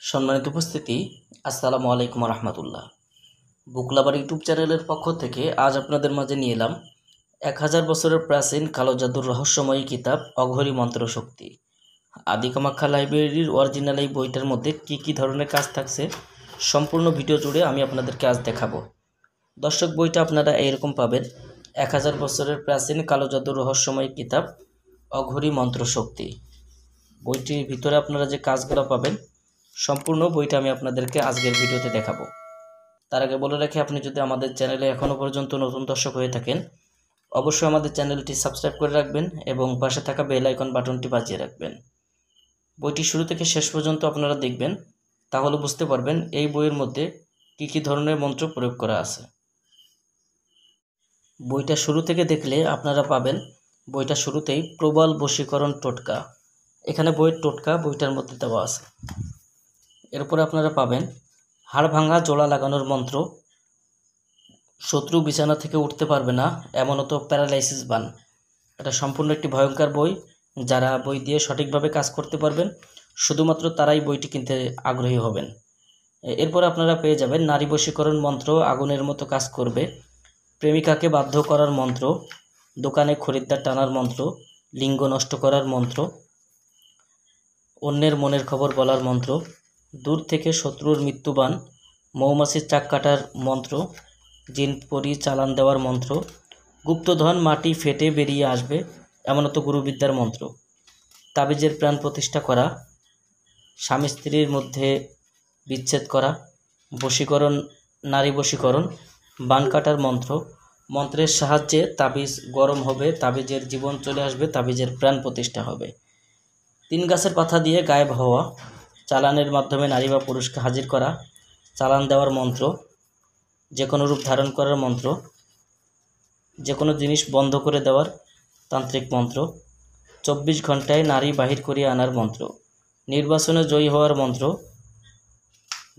সম্মানিত উপস্থিতি, আসসালামু আলাইকুম রহমতুল্লাহ। বুকলাবার ইউটিউব চ্যানেলের পক্ষ থেকে আজ আপনাদের মাঝে নিয়ে এলাম 1000 বছরের প্রাচীন কালো জাদুর রহস্যময়ী কিতাব অঘরী মন্ত্র শক্তি। আদি কামাখ্যা লাইব্রেরির অরিজিনাল এই বইটার মধ্যে কি ধরনের কাজ থাকছে সম্পূর্ণ ভিডিও জুড়ে আমি আপনাদেরকে আজ দেখাবো। দর্শক, বইটা আপনারা এইরকম পাবেন: 1000 বছরের প্রাচীন কালো জাদুর রহস্যময়ী কিতাব অঘরী মন্ত্র শক্তি। বইটির ভিতরে আপনারা যে কাজগুলো পাবেন সম্পূর্ণ বইটা আমি আপনাদেরকে আজকের ভিডিওতে দেখাবো। তার আগে বলে রাখি, আপনি যদি আমাদের চ্যানেলে এখনও পর্যন্ত নতুন দর্শক হয়ে থাকেন অবশ্যই আমাদের চ্যানেলটি সাবস্ক্রাইব করে রাখবেন এবং পাশে থাকা বেল আইকন বাটনটি বাজিয়ে রাখবেন। বইটি শুরু থেকে শেষ পর্যন্ত আপনারা দেখবেন, তাহলে বুঝতে পারবেন এই বইয়ের মধ্যে কী ধরনের মন্ত্র প্রয়োগ করা আছে। বইটা শুরু থেকে দেখলে আপনারা পাবেন বইটা শুরুতেই প্রবল বশীকরণ টোটকা। এখানে বইয়ের টোটকা বইটার মধ্যে দেওয়া আছে। এরপরে আপনারা পাবেন হাড় ভাঙা জোড়া লাগানোর মন্ত্র, শত্রু বিছানা থেকে উঠতে পারবে না এমনত প্যারালাইসিস বান। এটা সম্পূর্ণ একটি ভয়ঙ্কর বই। যারা বই দিয়ে সঠিকভাবে কাজ করতে পারবেন শুধুমাত্র তারাই বইটি কিনতে আগ্রহী হবেন। এরপর আপনারা পেয়ে যাবেন নারী বশীকরণ মন্ত্র, আগুনের মতো কাজ করবে, প্রেমিকাকে বাধ্য করার মন্ত্র, দোকানে খরিদ্দার টানার মন্ত্র, লিঙ্গ নষ্ট করার মন্ত্র, অন্যের মনের খবর বলার মন্ত্র, দূর থেকে শত্রুর মৃত্যুবান, মৌমাছির চাক কাটার মন্ত্র, জিন পরি চালান দেওয়ার মন্ত্র, গুপ্তধন মাটি ফেটে বেরিয়ে আসবে এমনত গুরুবিদ্যার মন্ত্র, তাবিজের প্রাণ প্রতিষ্ঠা করা, স্বামী স্ত্রীর মধ্যে বিচ্ছেদ করা, বশীকরণ, নারী বশীকরণ, বান কাটার মন্ত্র, মন্ত্রের সাহায্যে তাবিজ গরম হবে, তাবিজের জীবন চলে আসবে, তাবিজের প্রাণ প্রতিষ্ঠা হবে, 3 গাছের পাতা দিয়ে গায়েব হওয়া, চালানের মাধ্যমে নারী বা পুরুষকে হাজির করা, চালান দেওয়ার মন্ত্র, যে কোনো রূপ ধারণ করার মন্ত্র, যে কোনো জিনিস বন্ধ করে দেওয়ার তান্ত্রিক মন্ত্র, 24 ঘন্টায় নারী বাহির করিয়ে আনার মন্ত্র, নির্বাচনে জয়ী হওয়ার মন্ত্র,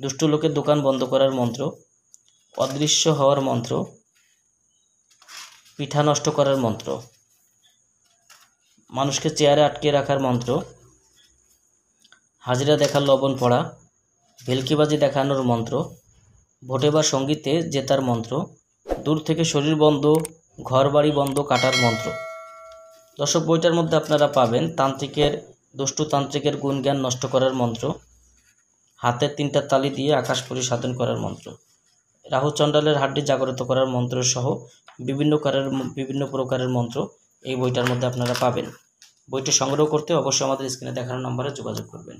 দুষ্ট লোকের দোকান বন্ধ করার মন্ত্র, অদৃশ্য হওয়ার মন্ত্র, পিঠা নষ্ট করার মন্ত্র, মানুষকে চেয়ারে আটকে রাখার মন্ত্র, হাজিরা দেখার লবণ পড়া, ভেলকিবাজি দেখানোর মন্ত্র, ভোটে বা সঙ্গীতে জেতার মন্ত্র, দূর থেকে শরীর বন্ধ, ঘর বাড়ি বন্ধ কাটার মন্ত্র। দর্শক, বইটার মধ্যে আপনারা পাবেন দুষ্টু তান্ত্রিকের গুণ জ্ঞান নষ্ট করার মন্ত্র, হাতের 3টা তালি দিয়ে আকাশ পরিসাধন করার মন্ত্র, রাহু চণ্ডালের হাড্ডি জাগ্রত করার মন্ত্র সহ বিভিন্ন প্রকারের মন্ত্র এই বইটার মধ্যে আপনারা পাবেন। বইটি সংগ্রহ করতে অবশ্যই আমাদের স্ক্রিনে দেখানো নম্বরে যোগাযোগ করবেন।